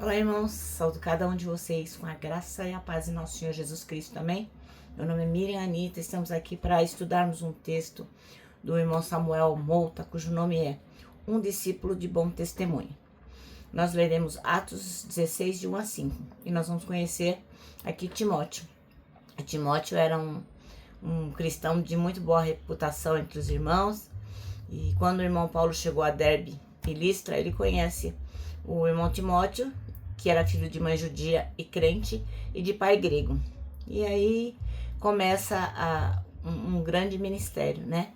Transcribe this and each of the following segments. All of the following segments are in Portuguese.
Olá, irmãos, saúdo cada um de vocês com a graça e a paz de nosso Senhor Jesus Cristo também. Meu nome é Miriam Anita, estamos aqui para estudarmos um texto do irmão Samuel Mouta, cujo nome é Um Discípulo de Bom Testemunho. Nós leremos Atos 16, de 1 a 5, e nós vamos conhecer aqui Timóteo. Timóteo era um cristão de muito boa reputação entre os irmãos, e quando o irmão Paulo chegou a Derbe e Listra, ele conhece o irmão Timóteo, que era filho de mãe judia e crente, e de pai grego. E aí começa um grande ministério, né?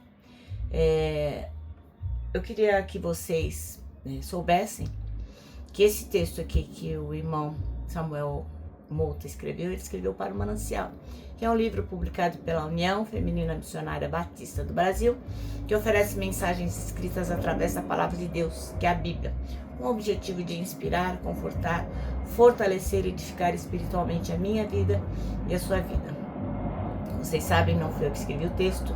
Eu queria que vocês soubessem que esse texto aqui que o irmão Samuel Mouta escreveu, ele escreveu para o Manancial, que é um livro publicado pela União Feminina Missionária Batista do Brasil, que oferece mensagens escritas através da palavra de Deus, que é a Bíblia, com o objetivo de inspirar, confortar, fortalecer e edificar espiritualmente a minha vida e a sua vida. Vocês sabem, não fui eu que escrevi o texto,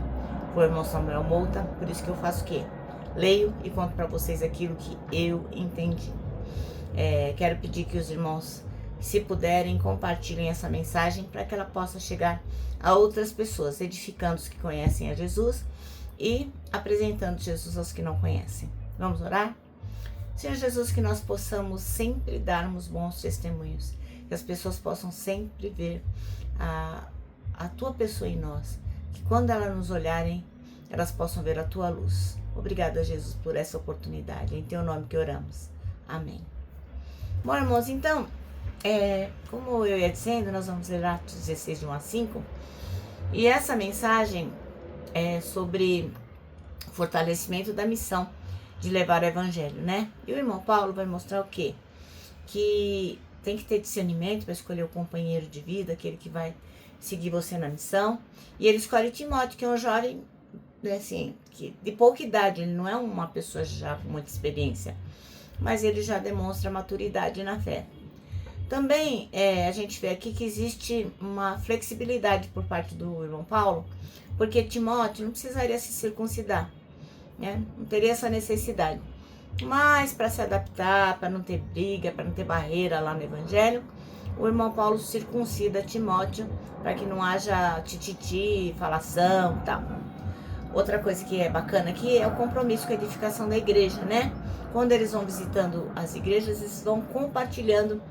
foi o irmão Samuel Mouta, por isso que eu faço o quê? Leio e conto para vocês aquilo que eu entendi. Quero pedir que os irmãos, se puderem, compartilhem essa mensagem para que ela possa chegar a outras pessoas, edificando os que conhecem a Jesus e apresentando Jesus aos que não conhecem. Vamos orar? Senhor Jesus, que nós possamos sempre darmos bons testemunhos, que as pessoas possam sempre ver a Tua pessoa em nós, que quando elas nos olharem, elas possam ver a Tua luz. Obrigada, Jesus, por essa oportunidade. Em Teu nome que oramos. Amém. Bom, irmãos, então, como eu ia dizendo, nós vamos ler Atos 16, de 1 a 5, e essa mensagem é sobre o fortalecimento da missão de levar o evangelho, né? E o irmão Paulo vai mostrar o quê? Que tem que ter discernimento para escolher o companheiro de vida, aquele que vai seguir você na missão. E ele escolhe Timóteo, que é um jovem, assim, que de pouca idade, ele não é uma pessoa já com muita experiência, mas ele já demonstra maturidade na fé. Também a gente vê aqui que existe uma flexibilidade por parte do irmão Paulo, porque Timóteo não precisaria se circuncidar, né? Não teria essa necessidade. Mas para se adaptar, para não ter briga, para não ter barreira lá no evangelho, o irmão Paulo circuncida Timóteo para que não haja tititi, falação e tal. Outra coisa que é bacana aqui é o compromisso com a edificação da igreja, né? Quando eles vão visitando as igrejas, eles vão compartilhando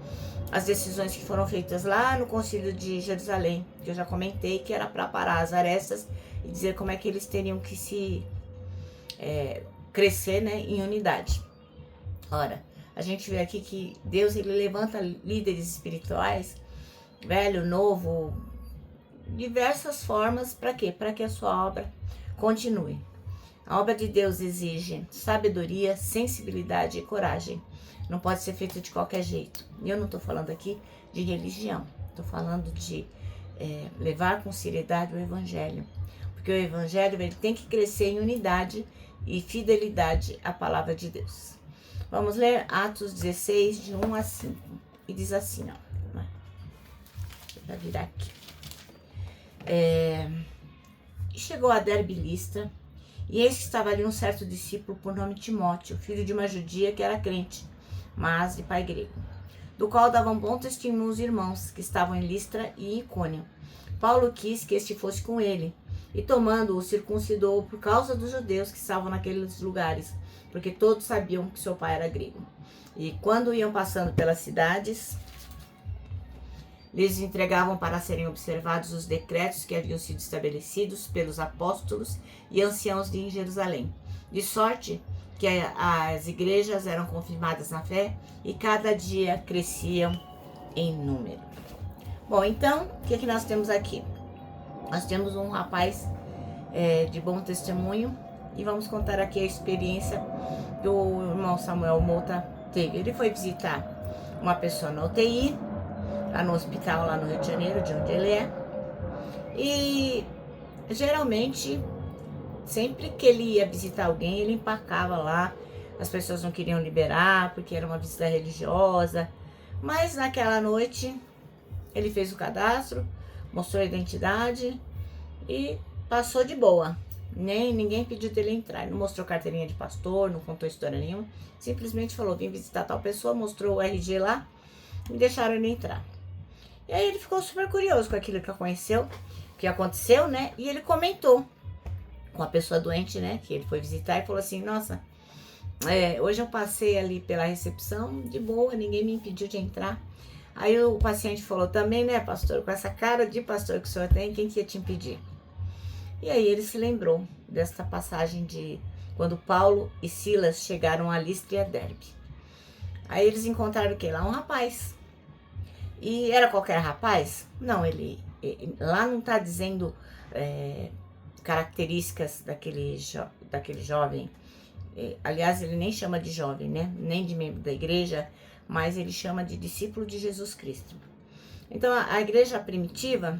as decisões que foram feitas lá no Concílio de Jerusalém, que eu já comentei, que era para parar as arestas e dizer como é que eles teriam que se crescer, né, em unidade. Ora, a gente vê aqui que Deus, ele levanta líderes espirituais, velho, novo, diversas formas, para quê? Para que a sua obra continue. A obra de Deus exige sabedoria, sensibilidade e coragem. Não pode ser feito de qualquer jeito. E eu não estou falando aqui de religião, estou falando de levar com seriedade o evangelho. Porque o evangelho, ele tem que crescer em unidade e fidelidade à palavra de Deus. Vamos ler Atos 16, de 1 a 5. E diz assim, ó. Vou virar aqui. E chegou a Derbe e Listra, e eis que estava ali um certo discípulo por nome Timóteo, filho de uma judia que era crente, mas de pai grego, do qual davam bom testemunho os irmãos que estavam em Listra e em Icônio. Paulo quis que este fosse com ele, e tomando-o, circuncidou por causa dos judeus que estavam naqueles lugares, porque todos sabiam que seu pai era grego. E quando iam passando pelas cidades, lhes entregavam para serem observados os decretos que haviam sido estabelecidos pelos apóstolos e anciãos de Jerusalém, de sorte que as igrejas eram confirmadas na fé e cada dia cresciam em número. Bom, então, o que nós temos aqui? Nós temos um rapaz de bom testemunho e vamos contar aqui a experiência que o irmão Samuel Mouta teve. Ele foi visitar uma pessoa na UTI, lá no hospital, lá no Rio de Janeiro, de onde ele é. E geralmente, sempre que ele ia visitar alguém, ele empacava lá. As pessoas não queriam liberar, porque era uma visita religiosa. Mas naquela noite, ele fez o cadastro, mostrou a identidade e passou de boa. Ninguém pediu dele entrar. Ele não mostrou carteirinha de pastor, não contou história nenhuma. Simplesmente falou, vim visitar tal pessoa, mostrou o RG lá e deixaram ele entrar. E aí ele ficou super curioso com aquilo que aconteceu, né? E ele comentou com a pessoa doente, né? Que ele foi visitar e falou assim, nossa, hoje eu passei ali pela recepção de boa, ninguém me impediu de entrar. Aí o paciente falou também, né, pastor, com essa cara de pastor que o senhor tem, quem que ia te impedir? E aí ele se lembrou desta passagem de quando Paulo e Silas chegaram a Listra e a Derbe. Aí eles encontraram o quê? Lá um rapaz. E era qualquer rapaz? Não, ele lá não está dizendo características daquele jovem. Aliás, ele nem chama de jovem, né? Nem de membro da igreja, mas ele chama de discípulo de Jesus Cristo. Então, a igreja primitiva,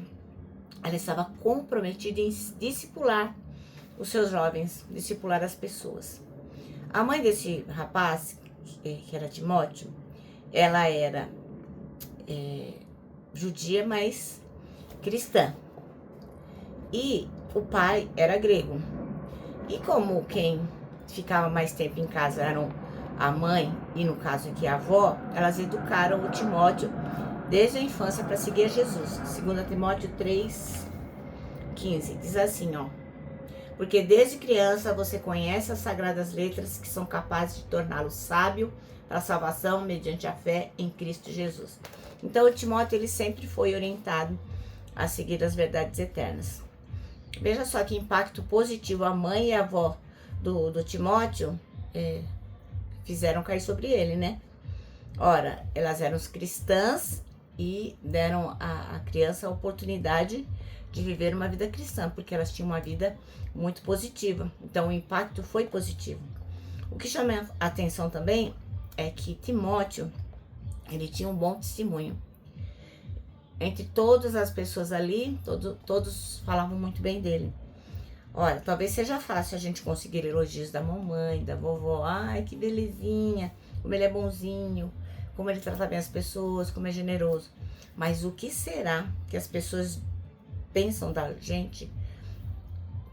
ela estava comprometida em discipular os seus jovens, discipular as pessoas. A mãe desse rapaz, que era Timóteo, ela era judia, mas cristã. E o pai era grego. E como quem ficava mais tempo em casa eram a mãe e, no caso aqui, a avó, elas educaram o Timóteo desde a infância para seguir a Jesus. 2 Timóteo 3,15 diz assim, ó. Porque desde criança você conhece as sagradas letras que são capazes de torná-lo sábio para a salvação mediante a fé em Cristo Jesus. Então o Timóteo ele sempre foi orientado a seguir as verdades eternas. Veja só que impacto positivo a mãe e a avó do Timóteo fizeram cair sobre ele, né? Ora, elas eram cristãs e deram à criança a oportunidade de viver uma vida cristã, porque elas tinham uma vida muito positiva. Então, o impacto foi positivo. O que chama a atenção também é que Timóteo, ele tinha um bom testemunho. Entre todas as pessoas ali, todos falavam muito bem dele. Olha, talvez seja fácil a gente conseguir elogios da mamãe, da vovó. Ai, que belezinha, como ele é bonzinho, como ele trata bem as pessoas, como é generoso. Mas o que será que as pessoas pensam da gente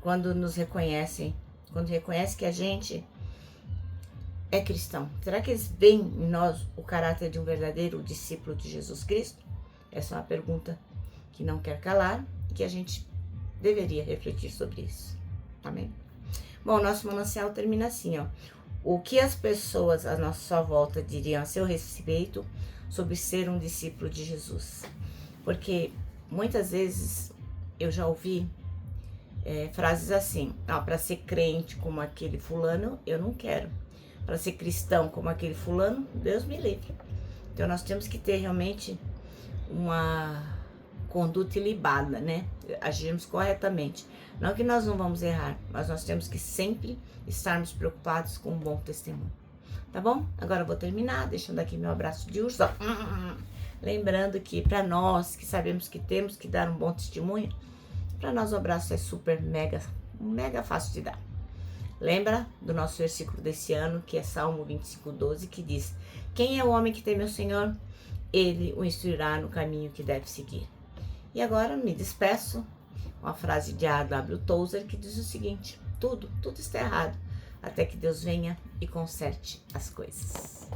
quando nos reconhecem, quando reconhecem que a gente é cristão? Será que eles veem em nós o caráter de um verdadeiro discípulo de Jesus Cristo? Essa é uma pergunta que não quer calar e que a gente deveria refletir sobre isso. Amém? Bom, nosso manancial termina assim, ó. O que as pessoas à nossa volta diriam a seu respeito sobre ser um discípulo de Jesus? Porque muitas vezes eu já ouvi frases assim, para ser crente como aquele fulano, eu não quero. Para ser cristão como aquele fulano, Deus me livre. Então nós temos que ter realmente uma conduta ilibada, né? Agirmos corretamente. Não que nós não vamos errar, mas nós temos que sempre estarmos preocupados com um bom testemunho. Tá bom? Agora eu vou terminar, deixando aqui meu abraço de urso. Lembrando que para nós que sabemos que temos que dar um bom testemunho, para nós o abraço é super mega fácil de dar. Lembra do nosso versículo desse ano, que é Salmo 25:12, que diz: quem é o homem que teme o Senhor? Ele o instruirá no caminho que deve seguir. E agora me despeço com a frase de A.W. Tozer, que diz o seguinte: tudo está errado, até que Deus venha e conserte as coisas.